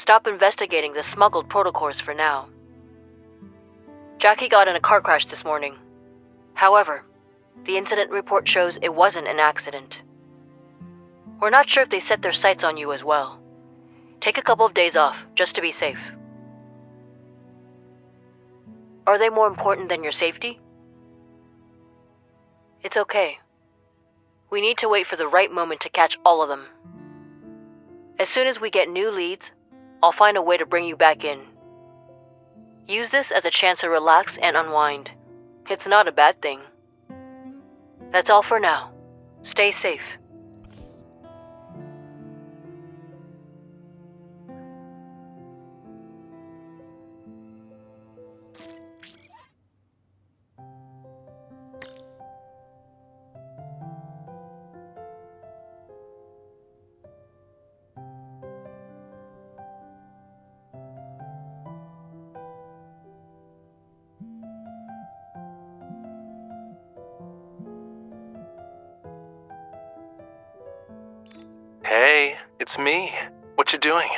stop investigating the smuggled protocols for now. Jackie got in a car crash this morning. However, the incident report shows it wasn't an accident. We're not sure if they set their sights on you as well. Take a couple of days off, just to be safe. Are they more important than your safety? It's okay. We need to wait for the right moment to catch all of them. As soon as we get new leads, I'll find a way to bring you back in. Use this as a chance to relax and unwind. It's not a bad thing. That's all for now. Stay safe. Hey, it's me. What you doing?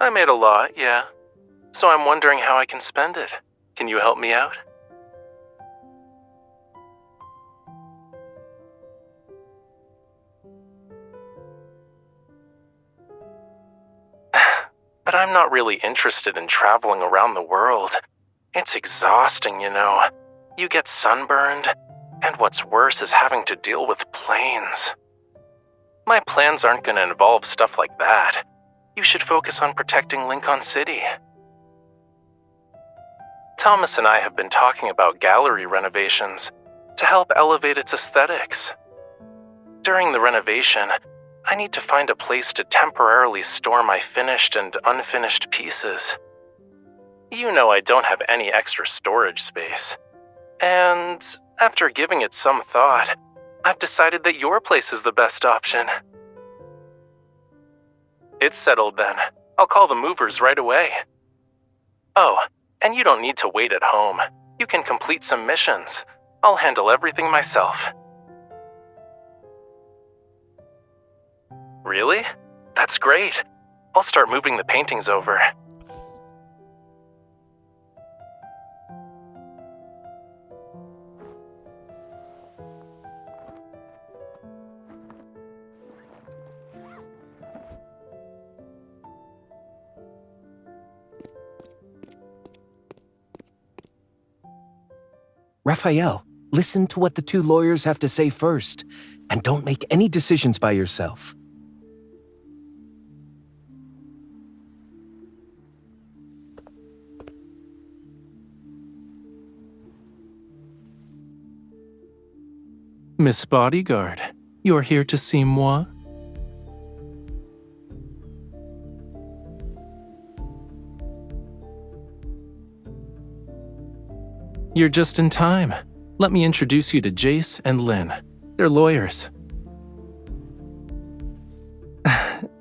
I made a lot, yeah. So I'm wondering how I can spend it. Can you help me out? But I'm not really interested in traveling around the world. It's exhausting, you know. You get sunburned, and what's worse is having to deal with planes. My plans aren't going to involve stuff like that. You should focus on protecting Lincoln City. Thomas and I have been talking about gallery renovations to help elevate its aesthetics. During the renovation, I need to find a place to temporarily store my finished and unfinished pieces. You know I don't have any extra storage space. And after giving it some thought, I've decided that your place is the best option. It's settled then. I'll call the movers right away. Oh, and you don't need to wait at home. You can complete some missions. I'll handle everything myself. Really? That's great. I'll start moving the paintings over. Raphael, listen to what the two lawyers have to say first, and don't make any decisions by yourself. Miss Bodyguard, you're here to see moi? You're just in time. Let me introduce you to Jace and Lynn. They're lawyers.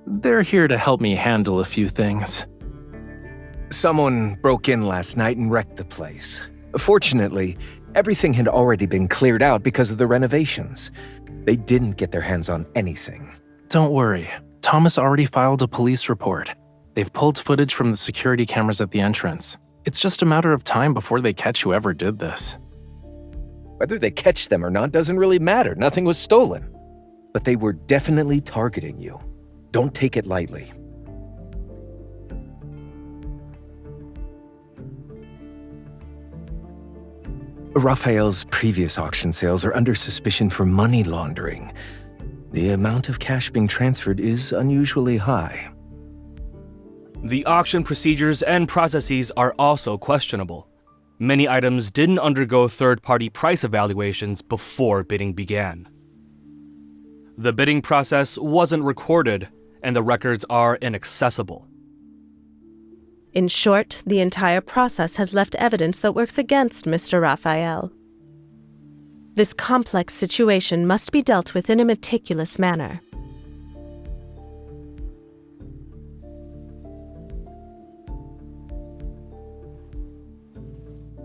They're here to help me handle a few things. Someone broke in last night and wrecked the place. Fortunately, everything had already been cleared out because of the renovations. They didn't get their hands on anything. Don't worry. Thomas already filed a police report. They've pulled footage from the security cameras at the entrance. It's just a matter of time before they catch whoever did this. Whether they catch them or not doesn't really matter. Nothing was stolen. But they were definitely targeting you. Don't take it lightly. Raphael's previous auction sales are under suspicion for money laundering. The amount of cash being transferred is unusually high. The auction procedures and processes are also questionable. Many items didn't undergo third-party price evaluations before bidding began. The bidding process wasn't recorded, and the records are inaccessible. In short, the entire process has left evidence that works against Mr. Raphael. This complex situation must be dealt with in a meticulous manner.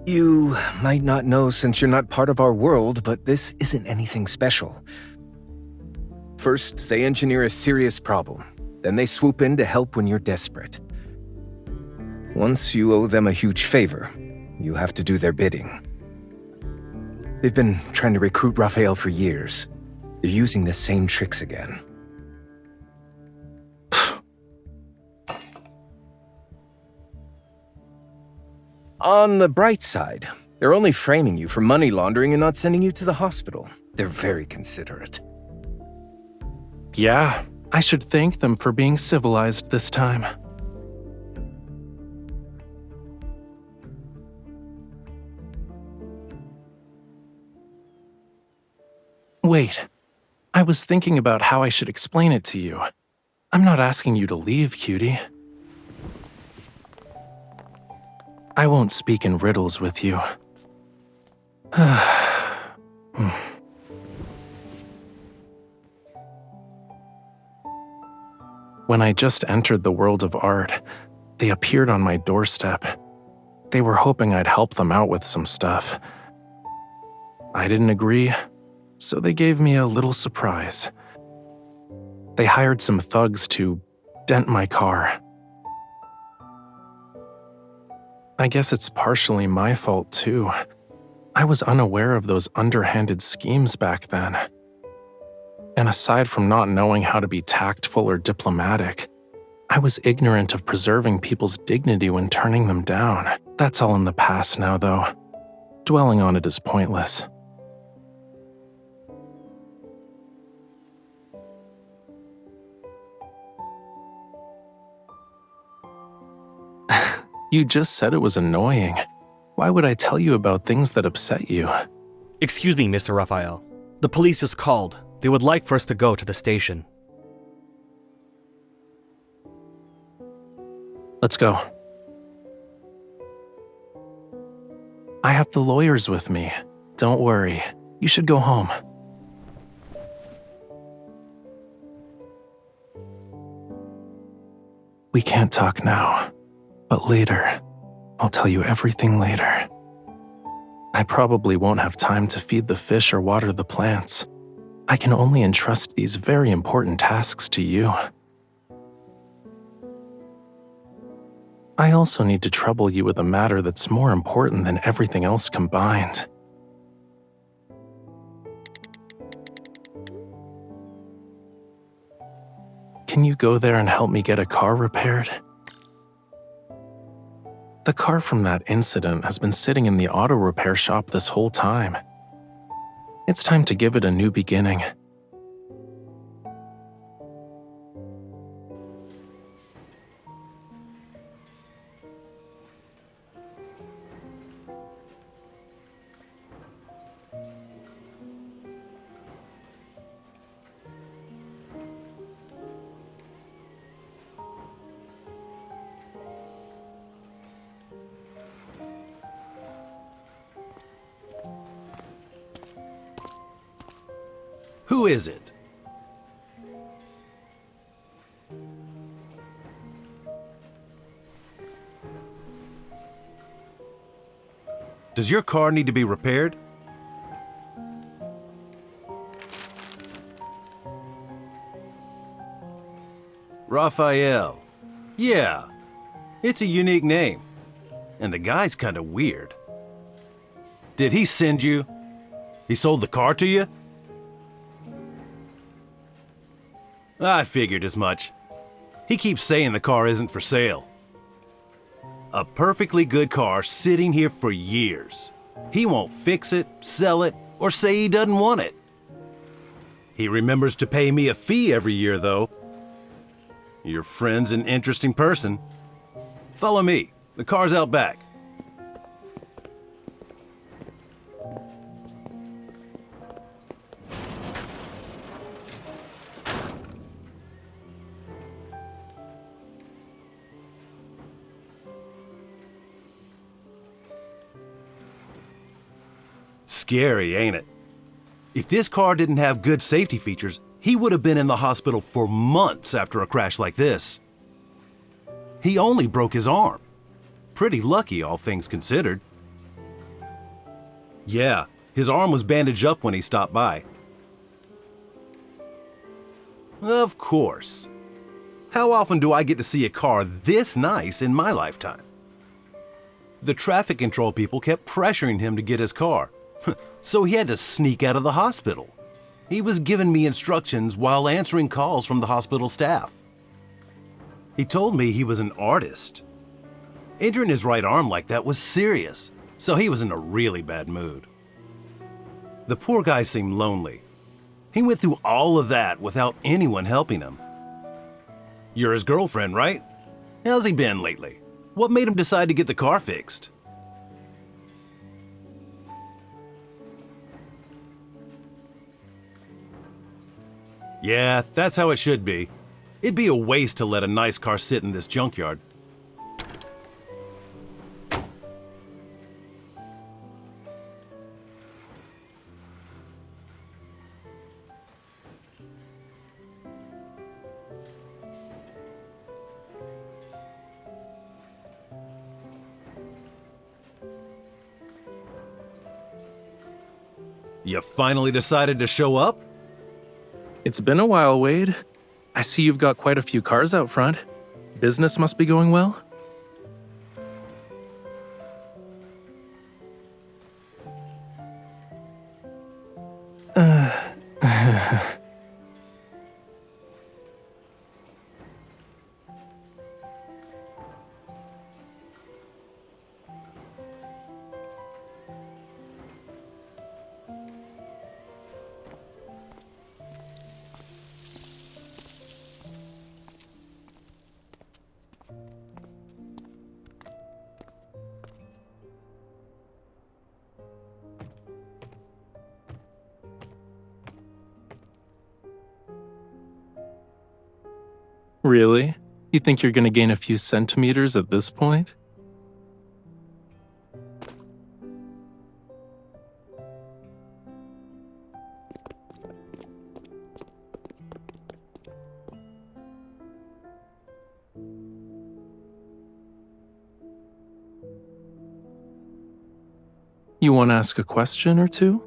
You might not know since you're not part of our world, but this isn't anything special. First, they engineer a serious problem. Then they swoop in to help when you're desperate. Once you owe them a huge favor, you have to do their bidding. They've been trying to recruit Raphael for years. They're using the same tricks again. On the bright side, they're only framing you for money laundering and not sending you to the hospital. They're very considerate. Yeah, I should thank them for being civilized this time. Wait, I was thinking about how I should explain it to you. I'm not asking you to leave, cutie. I won't speak in riddles with you. When I just entered the world of art, they appeared on my doorstep. They were hoping I'd help them out with some stuff. I didn't agree, so they gave me a little surprise. They hired some thugs to dent my car. I guess it's partially my fault, too. I was unaware of those underhanded schemes back then. And aside from not knowing how to be tactful or diplomatic, I was ignorant of preserving people's dignity when turning them down. That's all in the past now, though. Dwelling on it is pointless. You just said it was annoying. Why would I tell you about things that upset you? Excuse me, Mr. Raphael. The police just called. They would like for us to go to the station. Let's go. I have the lawyers with me. Don't worry. You should go home. We can't talk now, but later. I'll tell you everything later. I probably won't have time to feed the fish or water the plants. I can only entrust these very important tasks to you. I also need to trouble you with a matter that's more important than everything else combined. Can you go there and help me get a car repaired? The car from that incident has been sitting in the auto repair shop this whole time. It's time to give it a new beginning. Who is it? Does your car need to be repaired? Raphael. Yeah, it's a unique name. And the guy's kind of weird. Did he send you? He sold the car to you? I figured as much. He keeps saying the car isn't for sale. A perfectly good car sitting here for years. He won't fix it, sell it, or say he doesn't want it. He remembers to pay me a fee every year, though. Your friend's an interesting person. Follow me. The car's out back. Scary, ain't it? If this car didn't have good safety features, he would have been in the hospital for months after a crash like this. He only broke his arm. Pretty lucky, all things considered. Yeah, his arm was bandaged up when he stopped by. Of course. How often do I get to see a car this nice in my lifetime? The traffic control people kept pressuring him to get his car, so he had to sneak out of the hospital. He was giving me instructions while answering calls from the hospital staff. He told me he was an artist. Injuring his right arm like that was serious, so he was in a really bad mood. The poor guy seemed lonely. He went through all of that without anyone helping him. You're his girlfriend, right? How's he been lately? What made him decide to get the car fixed? Yeah, that's how it should be. It'd be a waste to let a nice car sit in this junkyard. You finally decided to show up? It's been a while, Wade. I see you've got quite a few cars out front. Business must be going well? Really? You think you're gonna gain a few centimeters at this point? You want to ask a question or two?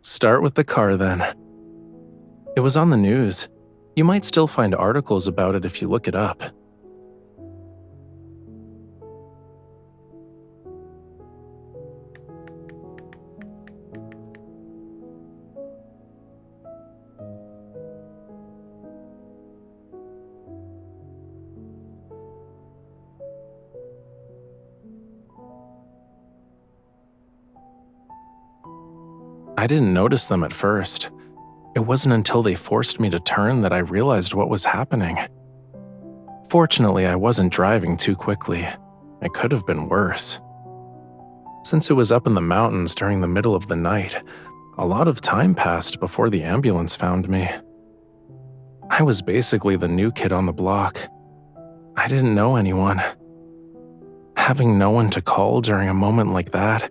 Start with the car then. It was on the news. You might still find articles about it if you look it up. I didn't notice them at first. It wasn't until they forced me to turn that I realized what was happening. Fortunately, I wasn't driving too quickly. It could have been worse. Since it was up in the mountains during the middle of the night, a lot of time passed before the ambulance found me. I was basically the new kid on the block. I didn't know anyone. Having no one to call during a moment like that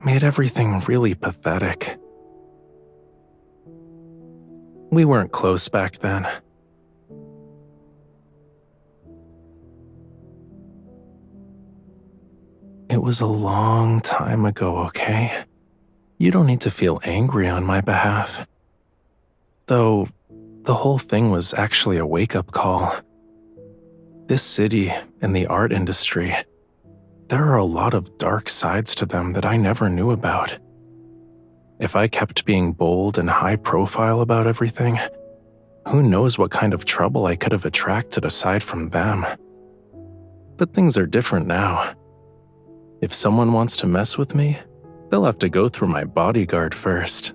made everything really pathetic. We weren't close back then. It was a long time ago, okay? You don't need to feel angry on my behalf. Though, the whole thing was actually a wake-up call. This city and the art industry, there are a lot of dark sides to them that I never knew about. If I kept being bold and high profile about everything, who knows what kind of trouble I could have attracted aside from them. But things are different now. If someone wants to mess with me, they'll have to go through my bodyguard first.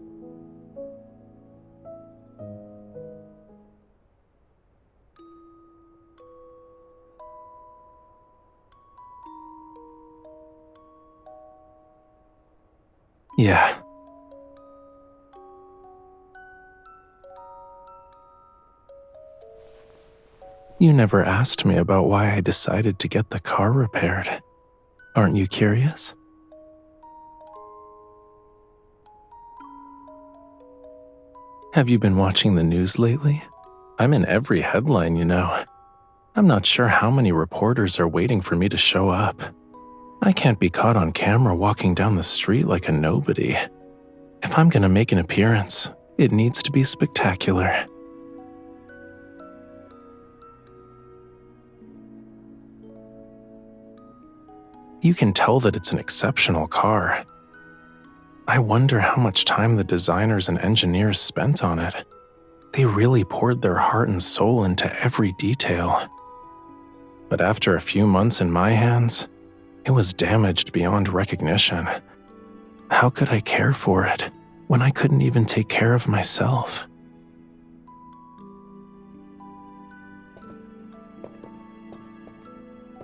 Yeah. You never asked me about why I decided to get the car repaired. Aren't you curious? Have you been watching the news lately? I'm in every headline, you know. I'm not sure how many reporters are waiting for me to show up. I can't be caught on camera walking down the street like a nobody. If I'm gonna make an appearance, It needs to be spectacular. You can tell that it's an exceptional car. I wonder how much time the designers and engineers spent on it. They really poured their heart and soul into every detail. But after a few months in my hands, it was damaged beyond recognition. How could I care for it when I couldn't even take care of myself?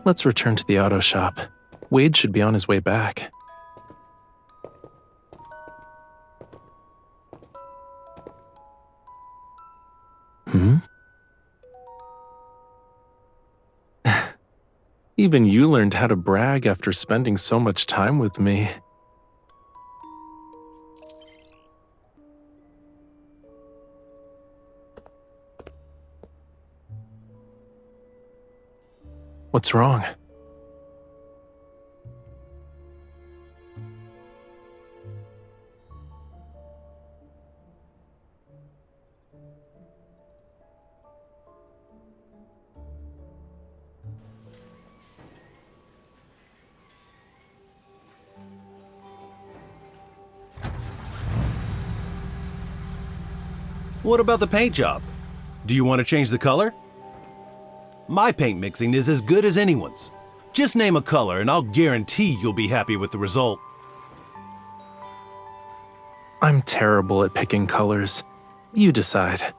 Let's return to the auto shop. Wade should be on his way back. Even you learned how to brag after spending so much time with me. What's wrong? What about the paint job? Do you want to change the color? My paint mixing is as good as anyone's. Just name a color and I'll guarantee you'll be happy with the result. I'm terrible at picking colors. You decide.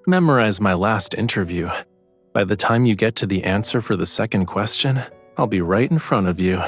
Memorize my last interview. By the time you get to the answer for the second question, I'll be right in front of you.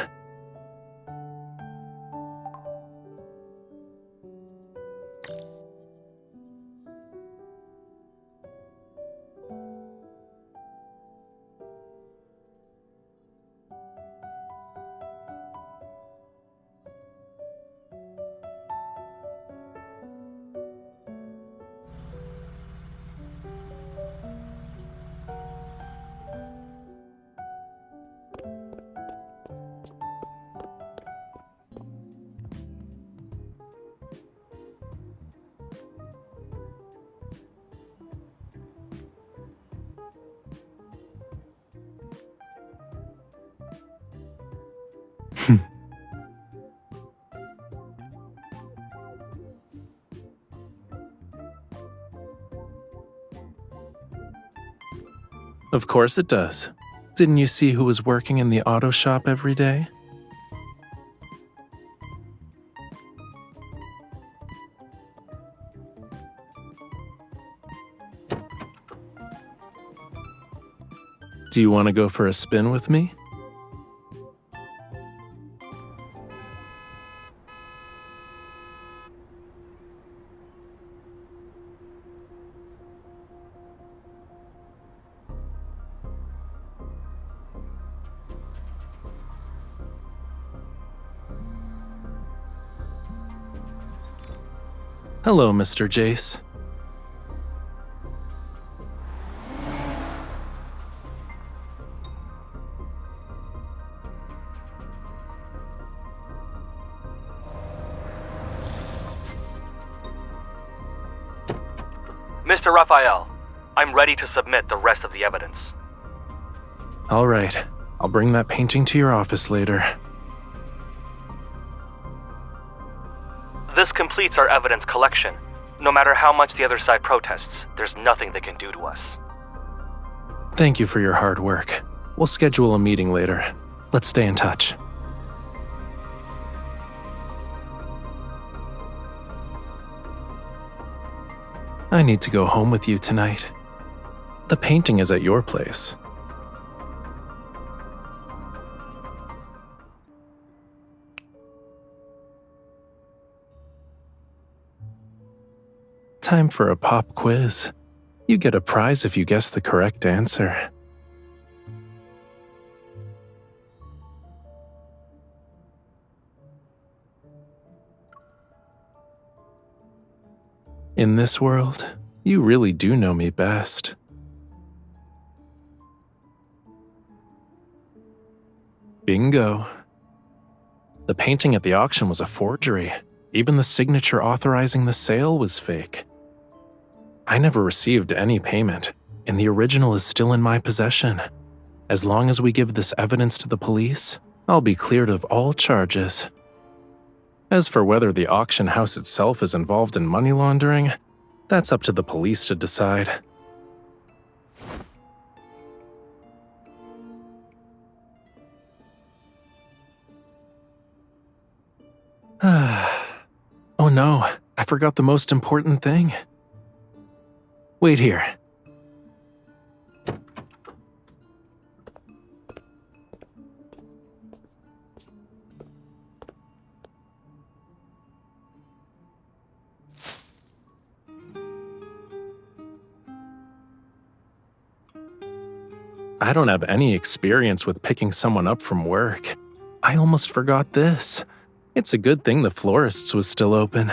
Of course it does. Didn't you see who was working in the auto shop every day? Do you want to go for a spin with me? Hello, Mr. Jace. Mr. Raphael, I'm ready to submit the rest of the evidence. All right, I'll bring that painting to your office later. This completes our evidence collection. No matter how much the other side protests, there's nothing they can do to us. Thank you for your hard work. We'll schedule a meeting later. Let's stay in touch. I need to go home with you tonight. The painting is at your place. Time for a pop quiz. You get a prize if you guess the correct answer. In this world, you really do know me best. Bingo. The painting at the auction was a forgery. Even the signature authorizing the sale was fake. I never received any payment, and the original is still in my possession. As long as we give this evidence to the police, I'll be cleared of all charges. As for whether the auction house itself is involved in money laundering, that's up to the police to decide. Oh no, I forgot the most important thing. Wait here. I don't have any experience with picking someone up from work. I almost forgot this. It's a good thing the florist's was still open.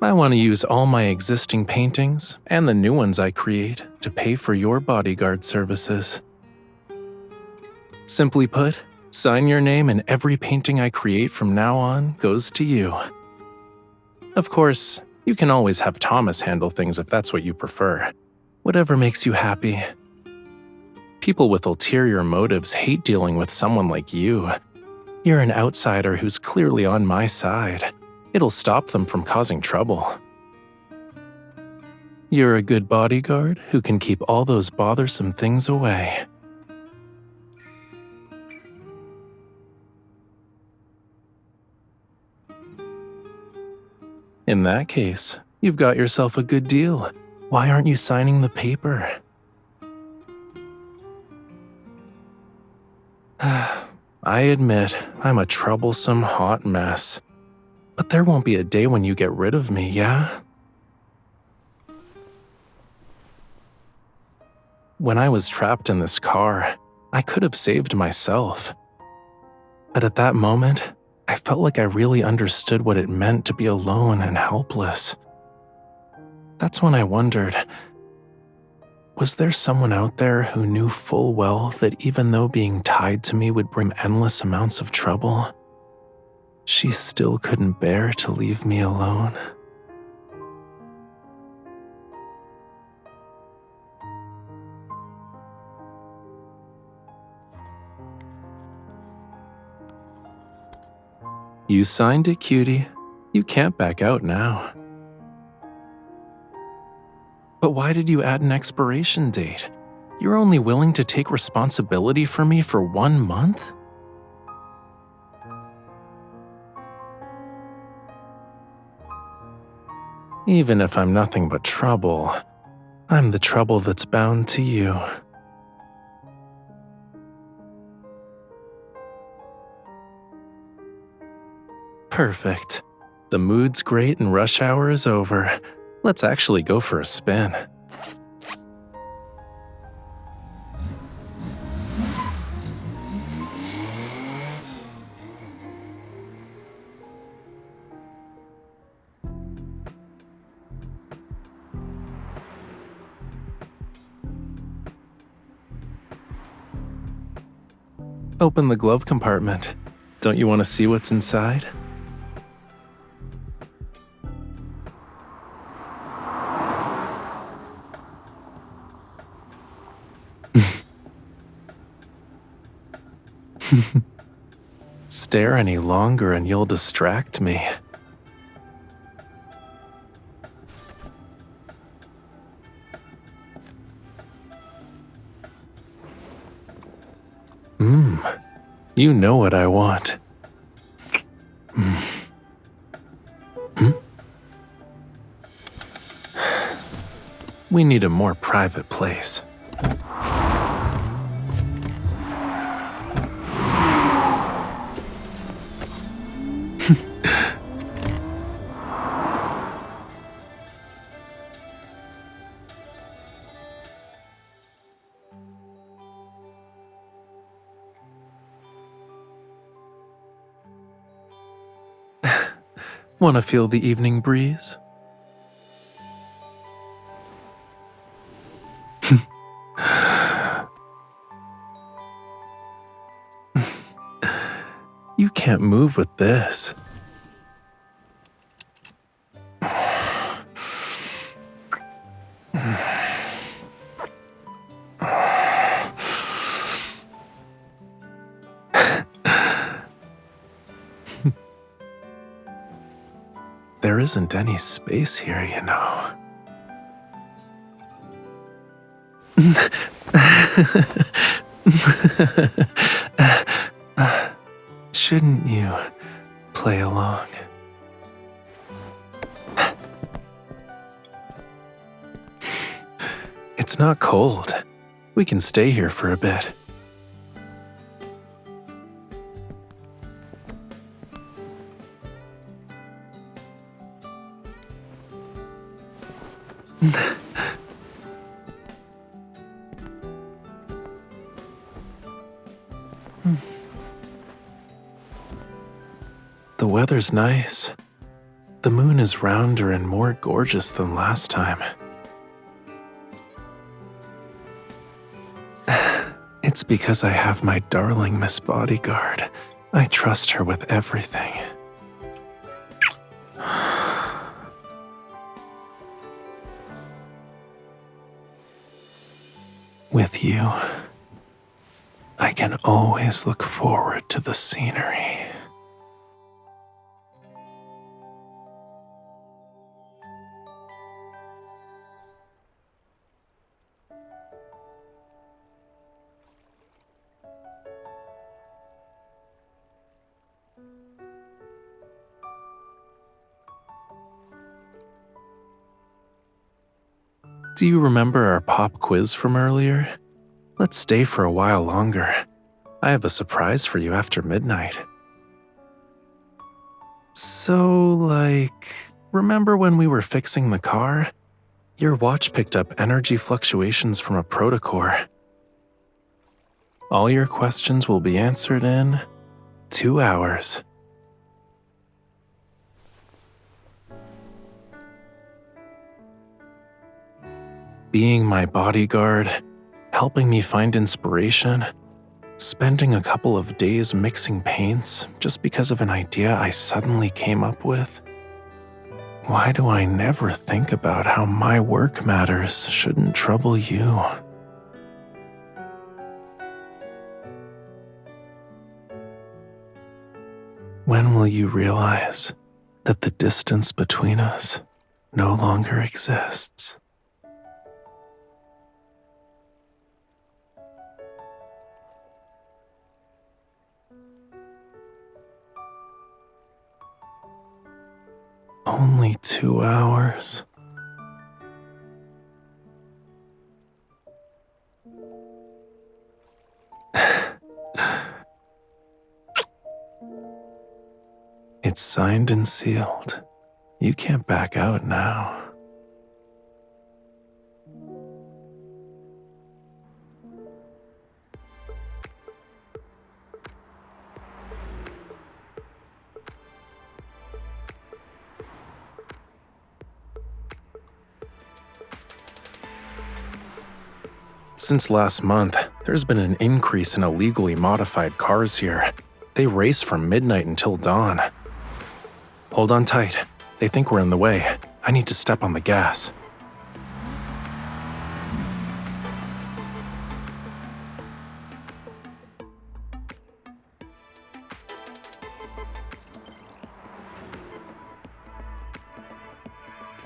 I want to use all my existing paintings and the new ones I create to pay for your bodyguard services. Simply put, sign your name and every painting I create from now on goes to you. Of course, you can always have Thomas handle things if that's what you prefer. Whatever makes you happy. People with ulterior motives hate dealing with someone like you. You're an outsider who's clearly on my side. It'll stop them from causing trouble. You're a good bodyguard who can keep all those bothersome things away. In that case, you've got yourself a good deal. Why aren't you signing the paper? I admit, I'm a troublesome hot mess. But there won't be a day when you get rid of me, yeah? When I was trapped in this car, I could have saved myself. But at that moment, I felt like I really understood what it meant to be alone and helpless. That's when I wondered, was there someone out there who knew full well that even though being tied to me would bring endless amounts of trouble, she still couldn't bear to leave me alone? You signed it, cutie. You can't back out now. But why did you add an expiration date? You're only willing to take responsibility for me for 1 month? Even if I'm nothing but trouble, I'm the trouble that's bound to you. Perfect. The mood's great and rush hour is over. Let's actually go for a spin. Open the glove compartment. Don't you want to see what's inside? Stare any longer and you'll distract me. You know what I want. We need a more private place. Want to feel the evening breeze? You can't move with this. There isn't any space here, you know. Shouldn't you play along? It's not cold. We can stay here for a bit. The weather's nice. The moon is rounder and more gorgeous than last time. It's because I have my darling Miss Bodyguard. I trust her with everything. With you, I can always look forward to the scenery. Do you remember our pop quiz from earlier? Let's stay for a while longer. I have a surprise for you after midnight. So, remember when we were fixing the car? Your watch picked up energy fluctuations from a protocore. All your questions will be answered in 2 hours. Being my bodyguard, helping me find inspiration, spending a couple of days mixing paints just because of an idea I suddenly came up with. Why do I never think about how my work matters shouldn't trouble you? When will you realize that the distance between us no longer exists? Only 2 hours. It's signed and sealed. You can't back out now. Since last month, there's been an increase in illegally modified cars here. They race from midnight until dawn. Hold on tight. They think we're in the way. I need to step on the gas.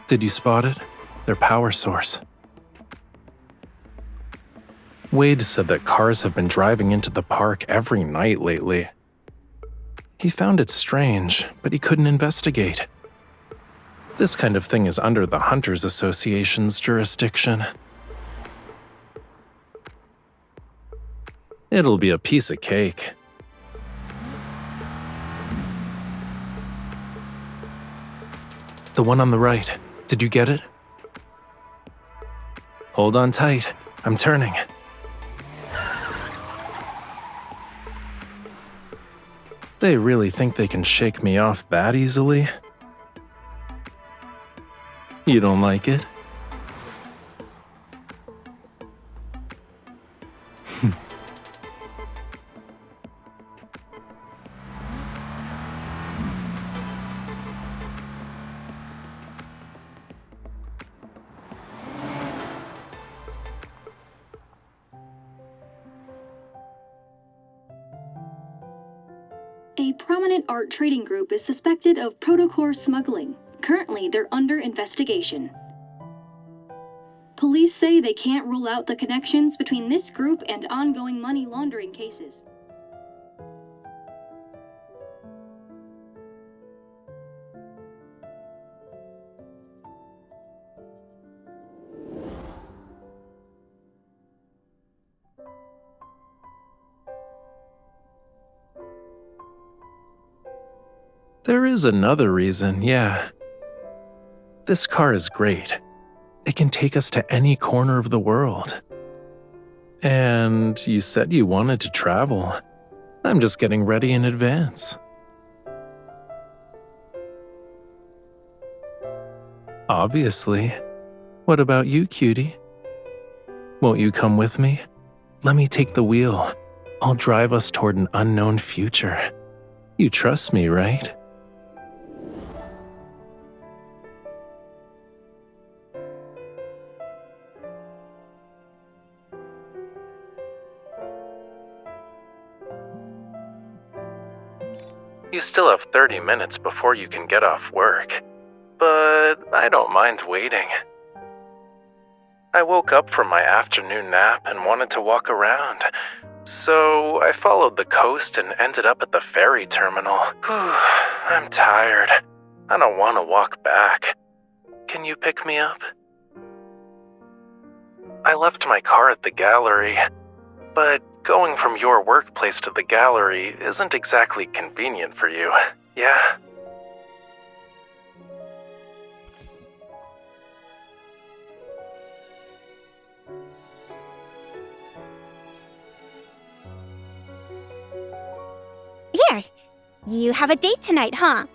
Did you spot it? Their power source. Wade said that cars have been driving into the park every night lately. He found it strange, but he couldn't investigate. This kind of thing is under the Hunters Association's jurisdiction. It'll be a piece of cake. The one on the right. Did you get it? Hold on tight. I'm turning. They really think they can shake me off that easily? You don't like it? A prominent art trading group is suspected of protocore smuggling. Currently, they're under investigation. Police say they can't rule out the connections between this group and ongoing money laundering cases. There is another reason, yeah. This car is great. It can take us to any corner of the world. And you said you wanted to travel. I'm just getting ready in advance. Obviously. What about you, cutie? Won't you come with me? Let me take the wheel. I'll drive us toward an unknown future. You trust me, right? You still have 30 minutes before you can get off work, but I don't mind waiting. I woke up from my afternoon nap and wanted to walk around, so I followed the coast and ended up at the ferry terminal. Whew, I'm tired. I don't want to walk back. Can you pick me up? I left my car at the gallery, but going from your workplace to the gallery isn't exactly convenient for you, yeah? Here, you have a date tonight, huh?